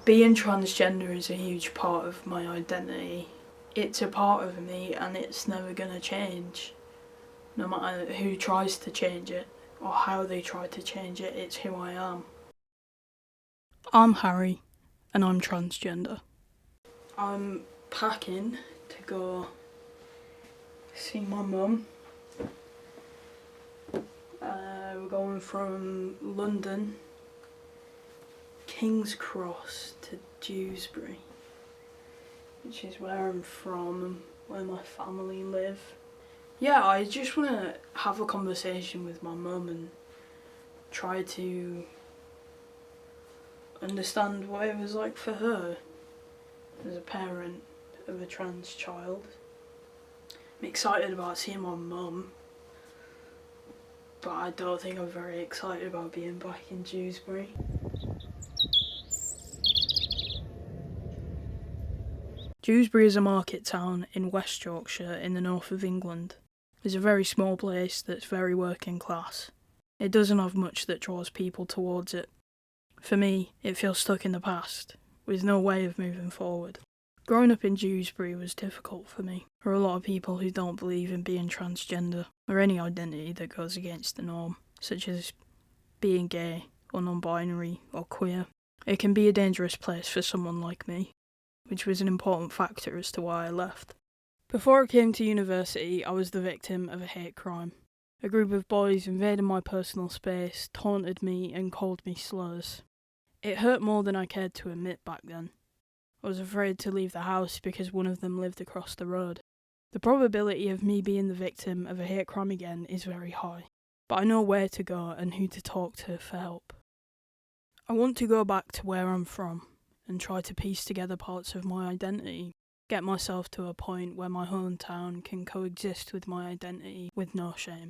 Being transgender is a huge part of my identity. It's a part of me and it's never gonna change. No matter who tries to change it or how they try to change it, it's who I am. I'm Harry and I'm transgender. I'm packing to go see my mum. We're going from London, King's Cross to Dewsbury, which is where I'm from and where my family live. Yeah, I just want to have a conversation with my mum and try to understand what it was like for her as a parent of a trans child. I'm excited about seeing my mum, but I don't think I'm very excited about being back in Dewsbury. Dewsbury is a market town in West Yorkshire in the north of England. It's a very small place that's very working class. It doesn't have much that draws people towards it. For me, it feels stuck in the past, with no way of moving forward. Growing up in Dewsbury was difficult for me. There are a lot of people who don't believe in being transgender, or any identity that goes against the norm, such as being gay, or non-binary, or queer. It can be a dangerous place for someone like me, which was an important factor as to why I left. Before I came to university, I was the victim of a hate crime. A group of boys invaded my personal space, taunted me and called me slurs. It hurt more than I cared to admit back then. I was afraid to leave the house because one of them lived across the road. The probability of me being the victim of a hate crime again is very high, but I know where to go and who to talk to for help. I want to go back to where I'm from and try to piece together parts of my identity, get myself to a point where my hometown can coexist with my identity with no shame.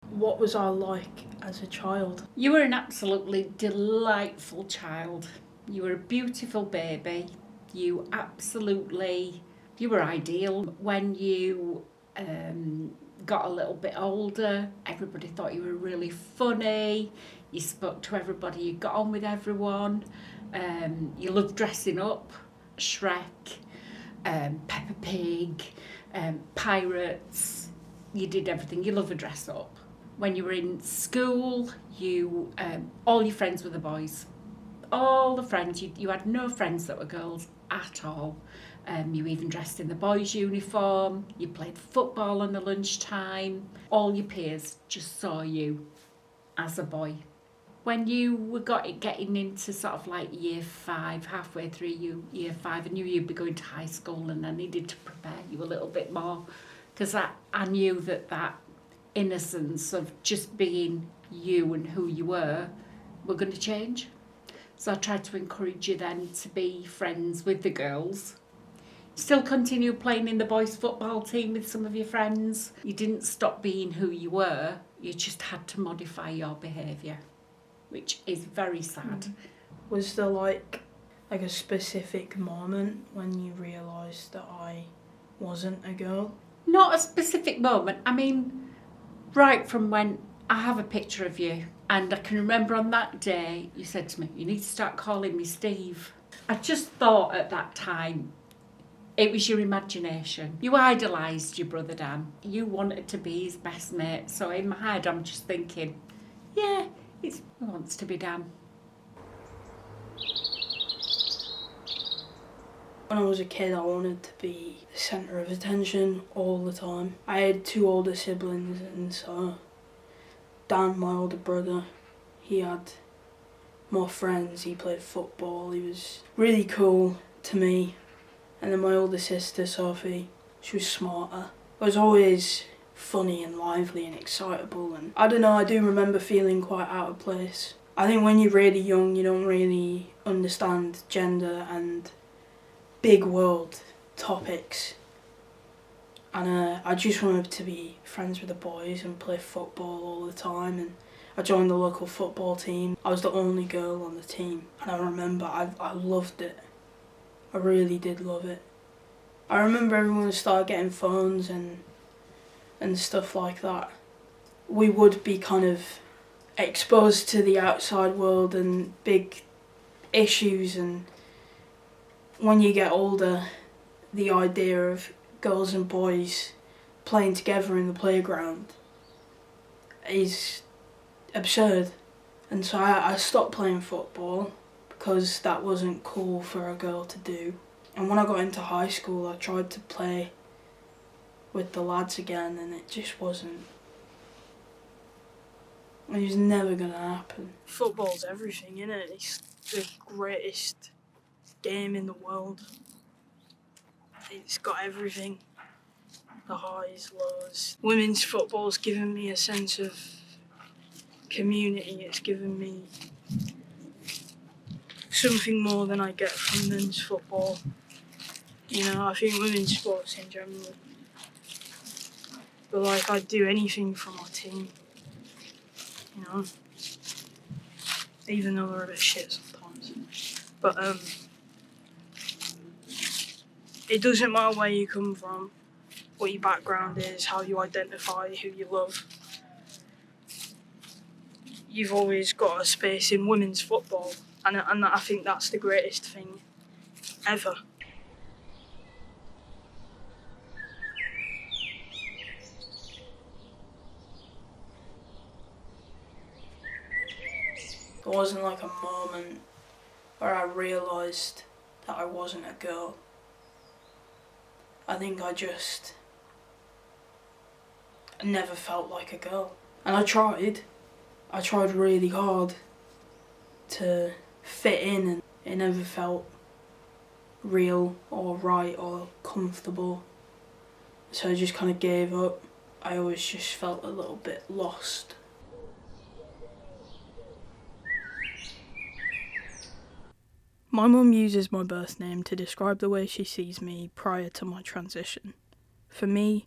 What was I like as a child? You were an absolutely delightful child. You were a beautiful baby. You were ideal. When you got a little bit older, everybody thought you were really funny. You spoke to everybody, you got on with everyone. You loved dressing up. Shrek, Peppa Pig, pirates. You did everything. You loved to dress up. When you were in school, you all your friends were the boys. All the friends, you had no friends that were girls at all. You even dressed in the boys' uniform. You played football on the lunchtime. All your peers just saw you as a boy. When you were getting into sort of like year 5, halfway through year 5, I knew you'd be going to high school, and I needed to prepare you a little bit more, because I knew that innocence of just being you and who you were going to change. So I tried to encourage you then to be friends with the girls. Still continue playing in the boys' football team with some of your friends. You didn't stop being who you were, you just had to modify your behaviour, which is very sad. Was there like a specific moment when you realised that I wasn't a girl? Not a specific moment. I mean, right from when I have a picture of you, and I can remember on that day you said to me, you need to start calling me Steve. I just thought at that time it was your imagination. You idolised your brother Dan. You wanted to be his best mate. So in my head I'm just thinking, yeah, he wants to be Dan. When I was a kid, I wanted to be the centre of attention all the time. I had 2 older siblings, and so Dan, my older brother, he had more friends, he played football, he was really cool to me. And then my older sister, Sophie, she was smarter. I was always funny and lively and excitable, and I don't know, I do remember feeling quite out of place. I think when you're really young, you don't really understand gender and big world topics, and I just wanted to be friends with the boys and play football all the time, and I joined the local football team. I was the only girl on the team, and I remember I loved it. I really did love it. I remember everyone started getting phones and stuff like that. We would be kind of exposed to the outside world and big issues, and when you get older, the idea of girls and boys playing together in the playground is absurd. And so I stopped playing football because that wasn't cool for a girl to do. And when I got into high school, I tried to play with the lads again, and it just wasn't. It was never going to happen. Football's everything, innit? It's the greatest game in the world. It's got everything. The highs, lows. Women's football's given me a sense of community. It's given me something more than I get from men's football. You know, I think women's sports in general. But like, I'd do anything for my team. You know, even though they're a bit shit sometimes. But it doesn't matter where you come from, what your background is, how you identify, who you love. You've always got a space in women's football, and I think that's the greatest thing ever. It wasn't like a moment where I realised that I wasn't a girl. I think I just never felt like a girl. And I tried really hard to fit in, and it never felt real or right or comfortable. So I just kind of gave up. I always just felt a little bit lost. My mum uses my birth name to describe the way she sees me prior to my transition. For me,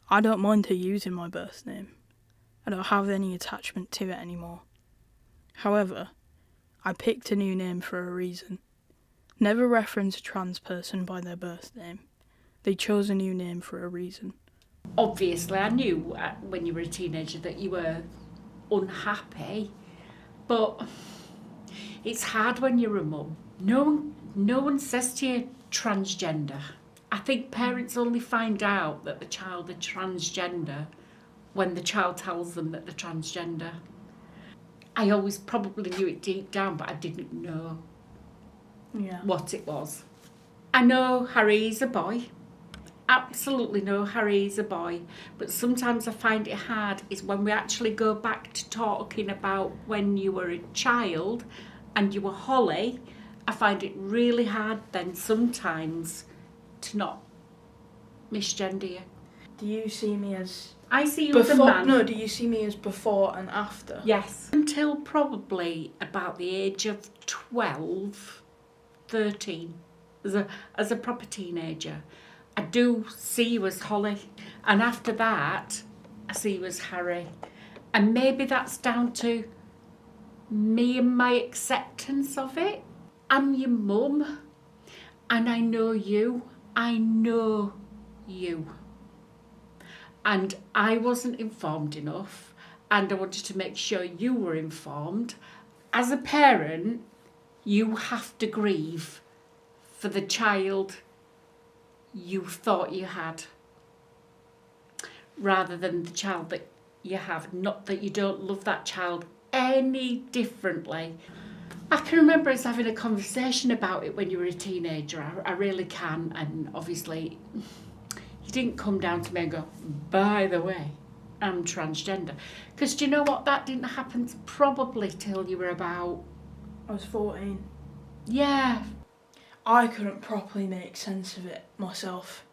I don't mind her using my birth name. I don't have any attachment to it anymore. However, I picked a new name for a reason. Never reference a trans person by their birth name. They chose a new name for a reason. Obviously, I knew when you were a teenager that you were unhappy, but it's hard when you're a mum. No one says to you transgender. I think parents only find out that the child is transgender when the child tells them that they're transgender. I always probably knew it deep down, but I didn't know what it was. I know Harry's a boy. Absolutely know Harry's a boy. But sometimes I find it hard is when we actually go back to talking about when you were a child and you were Holly. I find it really hard then sometimes to not misgender you. Do you see me as... I see you as a man. No, do you see me as before and after? Yes. Until probably about the age of 12, 13, as a proper teenager. I do see you as Holly. And after that, I see you as Harry. And maybe that's down to me and my acceptance of it. I'm your mum, and I know you. I know you. And I wasn't informed enough, and I wanted to make sure you were informed. As a parent, you have to grieve for the child you thought you had, rather than the child that you have. Not that you don't love that child any differently. I can remember us having a conversation about it when you were a teenager. I really can. And obviously, you didn't come down to me and go, by the way, I'm transgender. Because do you know what? That didn't happen probably till you were about... I was 14. Yeah. I couldn't properly make sense of it myself.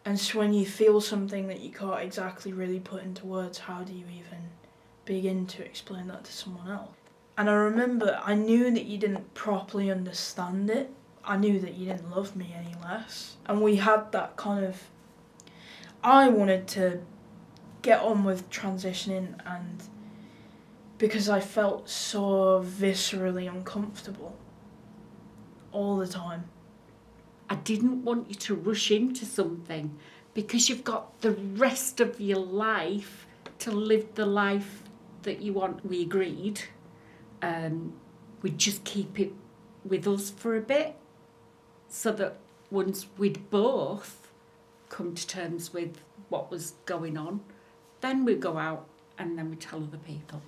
And so when you feel something that you can't exactly really put into words, how do you even begin to explain that to someone else? And I remember I knew that you didn't properly understand it. I knew that you didn't love me any less. And we had that kind of... I wanted to get on with transitioning, and because I felt so viscerally uncomfortable all the time. I didn't want you to rush into something because you've got the rest of your life to live the life that you want, we agreed we'd just keep it with us for a bit, so that once we'd both come to terms with what was going on, then we'd go out and then we'd tell other people.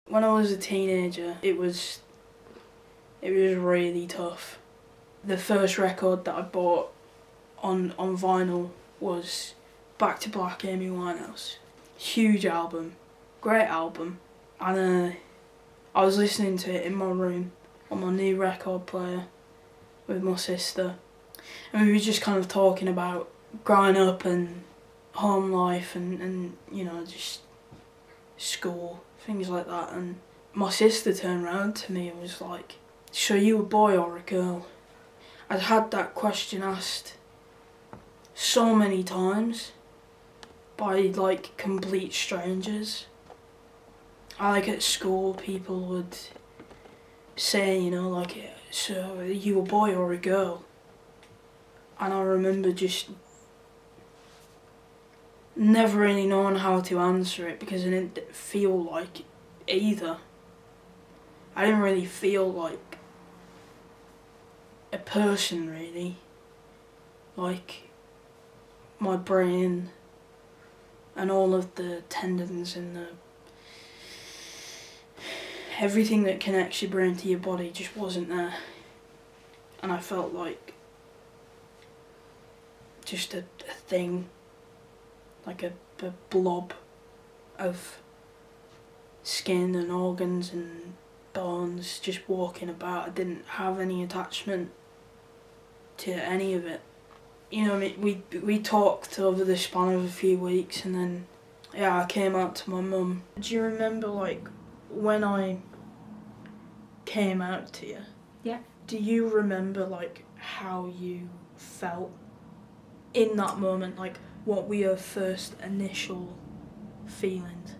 When I was a teenager, it was really tough. The first record that I bought on vinyl was Back to Black, Amy Winehouse. Huge album, great album, and I was listening to it in my room on my new record player with my sister, and we were just kind of talking about growing up and home life and you know, just school, things like that. And my sister turned round to me and was like, "So you a boy or a girl?" I'd had that question asked so many times by like complete strangers. Like at school, people would say, you know, like, "So are you a boy or a girl?" And I remember just never really knowing how to answer it, because I didn't feel like either. I didn't really feel like a person, really. Like, my brain and all of the tendons and everything that connects your brain to your body just wasn't there. And I felt like just a thing, like a blob of skin and organs and bones just walking about. I didn't have any attachment to any of it. You know, I mean, we talked over the span of a few weeks, and then yeah, I came out to my mum. Do you remember, like, when I came out to you? Yeah. Do you remember, like, how you felt in that moment? Like, what were your first initial feelings?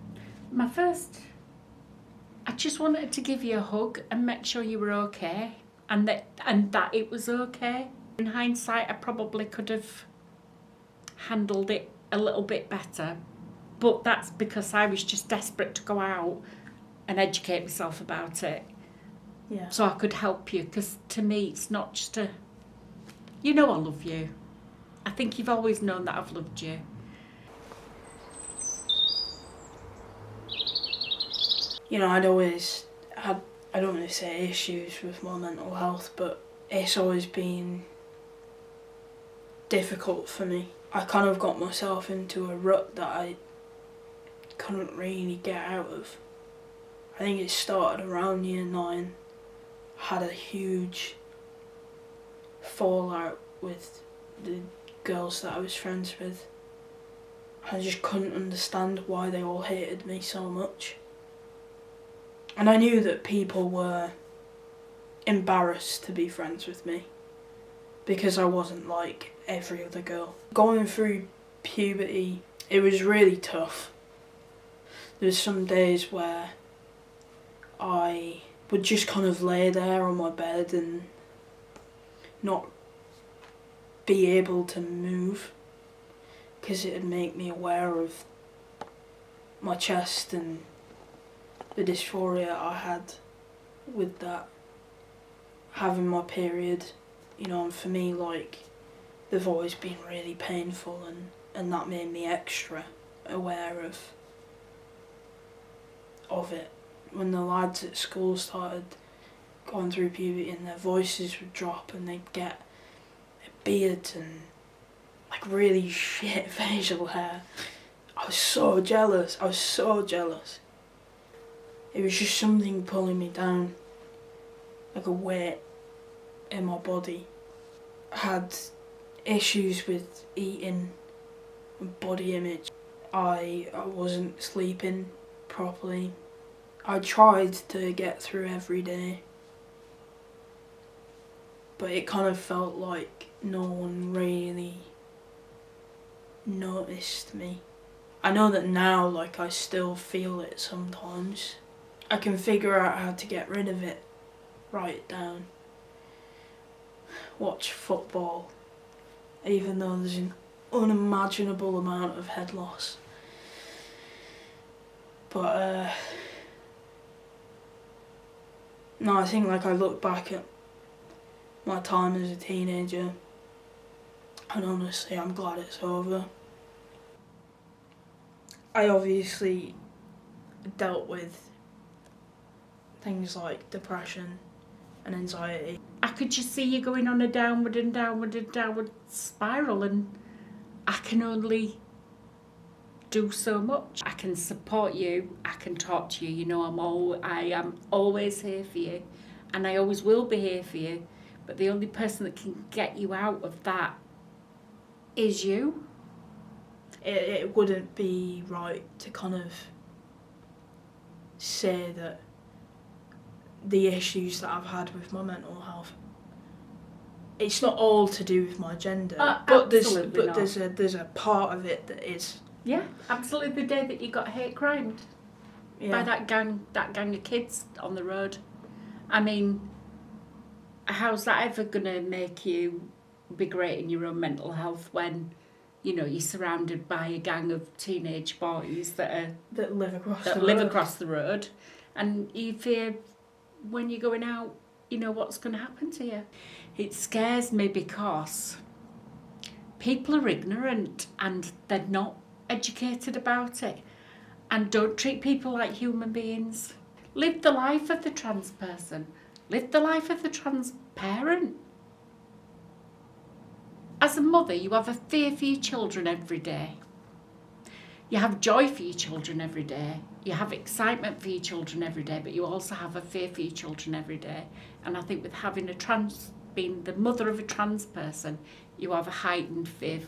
I just wanted to give you a hug and make sure you were okay, and that it was okay. In hindsight, I probably could have handled it a little bit better, but that's because I was just desperate to go out and educate myself about it. Yeah. So I could help you, because to me it's not just a, you know, I love you. I think you've always known that I've loved you. You know, I'd always had, I don't want to say issues with my mental health, but it's always been difficult for me. I kind of got myself into a rut that I couldn't really get out of. I think it started around year 9. I had a huge fallout with the girls that I was friends with. I just couldn't understand why they all hated me so much. And I knew that people were embarrassed to be friends with me, because I wasn't like every other girl. Going through puberty, it was really tough. There was some days where I would just kind of lay there on my bed and not be able to move, because it'd make me aware of my chest and the dysphoria I had with that, having my period. You know, and for me, like, they've always been really painful, and that made me extra aware of it. When the lads at school started going through puberty and their voices would drop and they'd get beards and like really shit facial hair, I was so jealous. It was just something pulling me down, like a weight in my body. I had issues with eating and body image. I wasn't sleeping properly. I tried to get through every day, but it kind of felt like no one really noticed me. I know that now, like, I still feel it sometimes. I can figure out how to get rid of it write it down, watch football, even though there's an unimaginable amount of head loss. But no, I think like I look back at my time as a teenager, and honestly I'm glad it's over. I obviously dealt with things like depression and anxiety. I could just see you going on a downward and downward and downward spiral, and I can only do so much. I can support you, I can talk to you, you know, I am always here for you, and I always will be here for you, but the only person that can get you out of that is you. It wouldn't be right to kind of say that the issues that I've had with my mental health, it's not all to do with my gender, but there's a part of it that is. Yeah, absolutely. The day that you got hate crimed by that gang of kids on the road. I mean, how's that ever gonna make you be great in your own mental health when, you know, you're surrounded by a gang of teenage boys that live across the road, and you fear when you're going out, you know, what's going to happen to you. It scares me because people are ignorant and they're not educated about it and don't treat people like human beings. Live the life of the trans person. Live the life of the trans parent. As a mother, you have a fear for your children every day. You have joy for your children every day. You have excitement for your children every day, but you also have a fear for your children every day. And I think with being the mother of a trans person, you have a heightened fear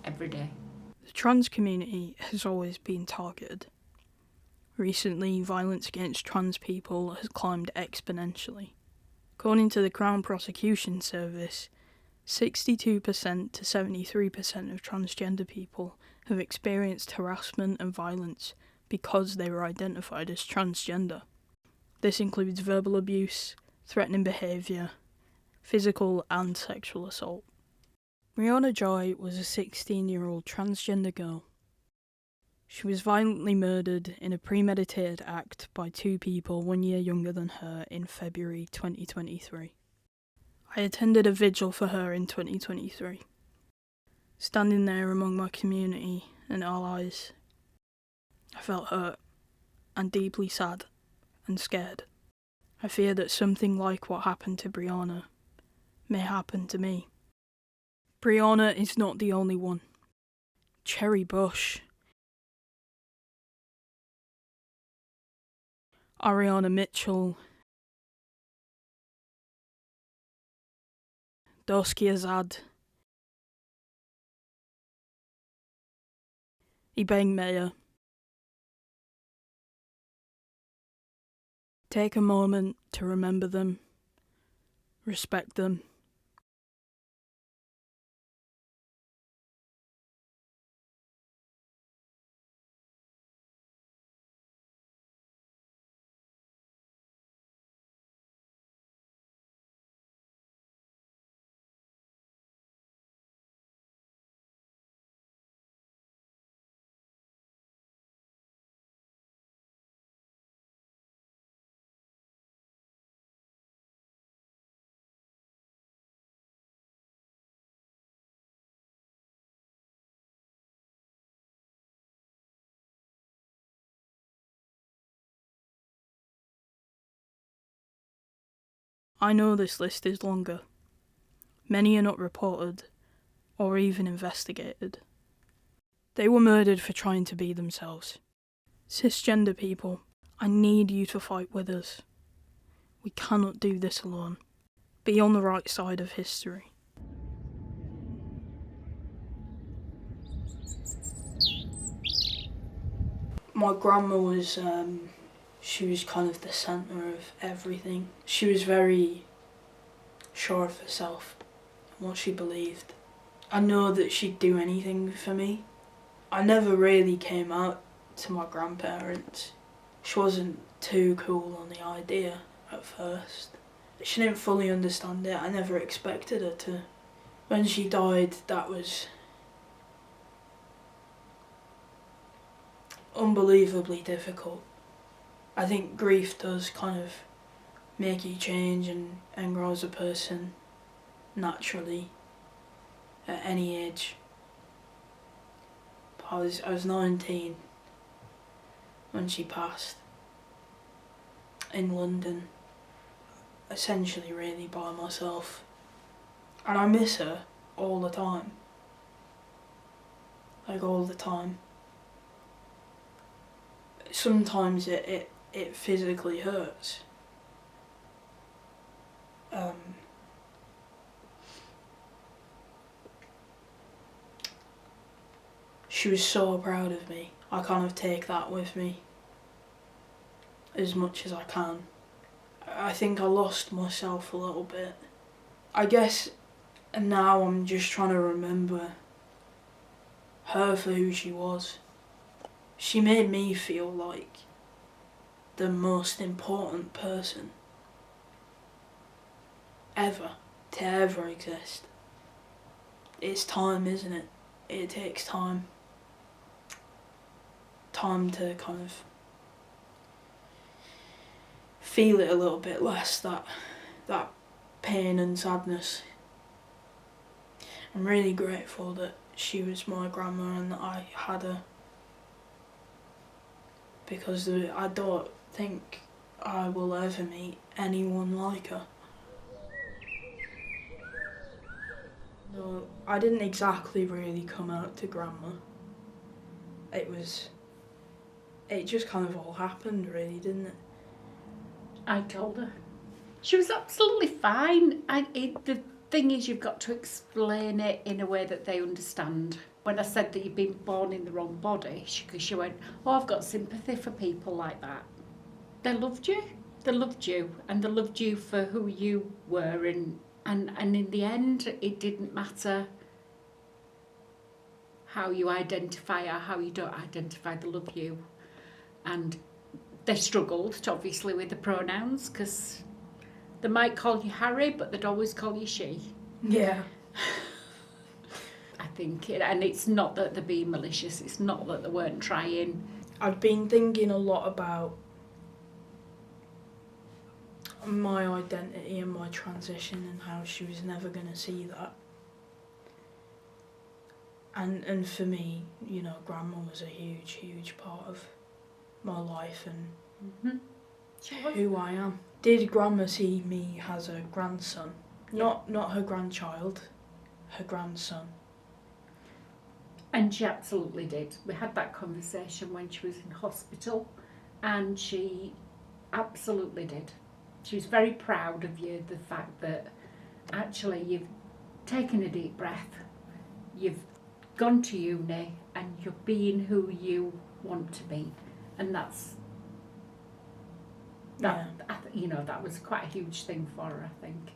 every day. The trans community has always been targeted. Recently, violence against trans people has climbed exponentially. According to the Crown Prosecution Service, 62% to 73% of transgender people have experienced harassment and violence because they were identified as transgender. This includes verbal abuse, threatening behaviour, physical and sexual assault. Brianna Joy was a 16-year-old transgender girl. She was violently murdered in a premeditated act by two people 1 year younger than her in February 2023. I attended a vigil for her in 2023. Standing there among my community and allies, I felt hurt and deeply sad and scared. I fear that something like what happened to Brianna may happen to me. Brianna is not the only one. Cherry Bush, Ariana Mitchell, Doski Azad, Ibeng Meyer. Take a moment to remember them, respect them. I know this list is longer. Many are not reported or even investigated. They were murdered for trying to be themselves. Cisgender people, I need you to fight with us. We cannot do this alone. Be on the right side of history. My grandma was, she was kind of the centre of everything. She was very sure of herself and what she believed. I know that she'd do anything for me. I never really came out to my grandparents. She wasn't too cool on the idea at first. She didn't fully understand it. I never expected her to. When she died, that was unbelievably difficult. I think grief does kind of make you change and grow as a person naturally at any age. But I was 19 when she passed in London, essentially really by myself. And I miss her all the time. Like all the time. Sometimes it physically hurts. She was so proud of me. I kind of take that with me as much as I can. I think I lost myself a little bit. I guess now I'm just trying to remember her for who she was. She made me feel like the most important person ever to ever exist. It's time, isn't it? It takes time. Time to kind of feel it a little bit less, that pain and sadness. I'm really grateful that she was my grandma and that I had her, because I don't think I will ever meet anyone like her. No, I didn't exactly really come out to grandma. It just kind of all happened really, didn't it? I told her. She was absolutely fine. The thing is, you've got to explain it in a way that they understand. When I said that you'd been born in the wrong body, she went, oh, I've got sympathy for people like that. They loved you. They loved you. And they loved you for who you were. And in the end, it didn't matter how you identify or how you don't identify. They love you. And they struggled, obviously, with the pronouns, because they might call you Harry, but they'd always call you she. Yeah. I think, and it's not that they're being malicious, it's not that they weren't trying. I've been thinking a lot about my identity and my transition and how she was never going to see that. And for me, you know, grandma was a huge, huge part of my life and who I am. Did grandma see me as a grandson? Yeah. Not her grandchild, her grandson. And she absolutely did. We had that conversation when she was in hospital, and she absolutely did. She was very proud of you, the fact that actually you've taken a deep breath, you've gone to uni, and you're being who you want to be. And that's that. Yeah. You know, that was quite a huge thing for her, I think.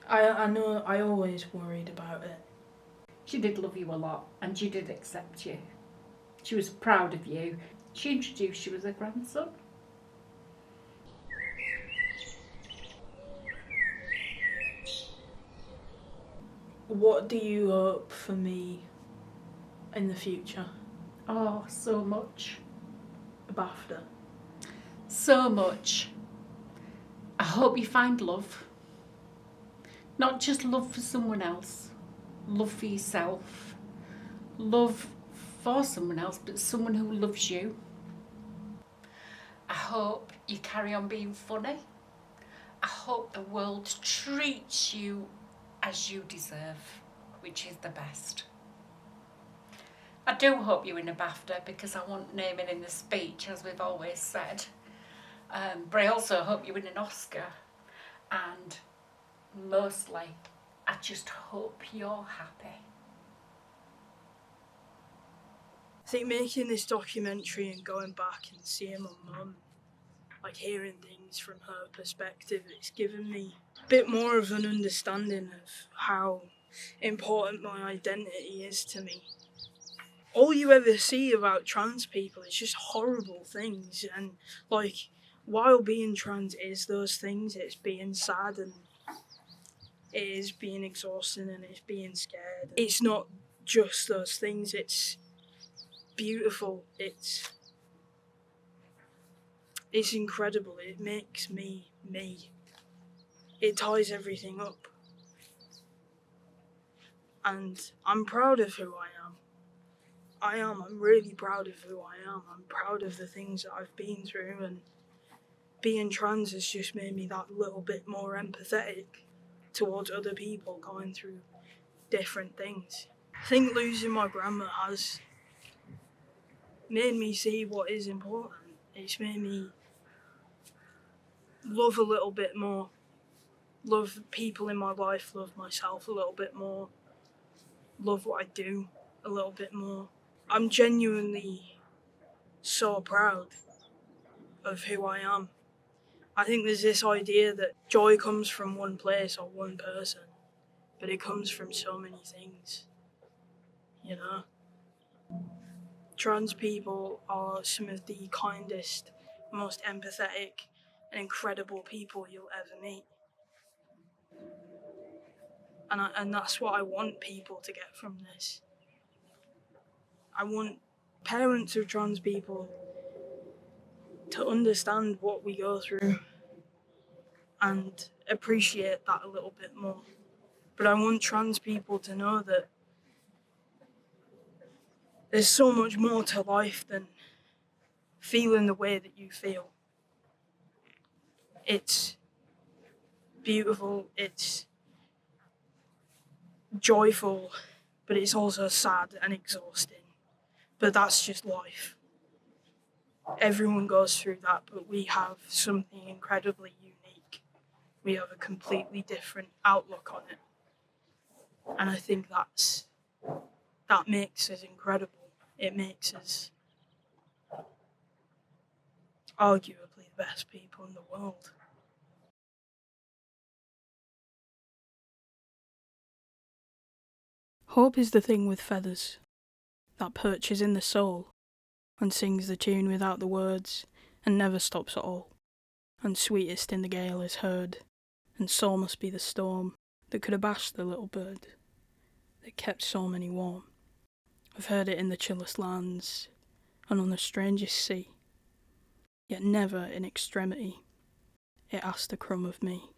I know I always worried about it. She did love you a lot, and she did accept you. She was proud of you. She introduced you as a grandson. What do you hope for me in the future? Oh, so much. A BAFTA. So much. I hope you find love. Not just love for someone else, love for yourself, love for someone else, but someone who loves you. I hope you carry on being funny. I hope the world treats you as you deserve, which is the best. I do hope you win a BAFTA, because I want naming in the speech, as we've always said. But I also hope you win an Oscar, and mostly, I just hope you're happy. I think making this documentary and going back and seeing my mum, like hearing things from her perspective, it's given me a bit more of an understanding of how important my identity is to me. All you ever see about trans people is just horrible things, and like while being trans is those things, it's being sad and it is being exhausting and it's being scared. It's not just those things, it's beautiful, it's incredible, it makes me me. It ties everything up. And I'm proud of who I am. I'm really proud of who I am. I'm proud of the things that I've been through, and being trans has just made me that little bit more empathetic towards other people going through different things. I think losing my grandma has made me see what is important. It's made me love a little bit more, love people in my life, love myself a little bit more, love what I do a little bit more. I'm genuinely so proud of who I am. I think there's this idea that joy comes from one place or one person, but it comes from so many things, you know? Trans people are some of the kindest, most empathetic and incredible people you'll ever meet. And that's what I want people to get from this. I want parents of trans people to understand what we go through and appreciate that a little bit more. But I want trans people to know that there's so much more to life than feeling the way that you feel. It's beautiful, it's joyful, but it's also sad and exhausting. But that's just life. Everyone goes through that, but we have something incredibly unique. We have a completely different outlook on it. And I think that makes us incredible. It makes us arguably the best people in the world. Hope is the thing with feathers that perches in the soul and sings the tune without the words and never stops at all. And sweetest in the gale is heard, and sore must be the storm that could abash the little bird that kept so many warm. I've heard it in the chillest lands and on the strangest sea, yet never in extremity it asked a crumb of me.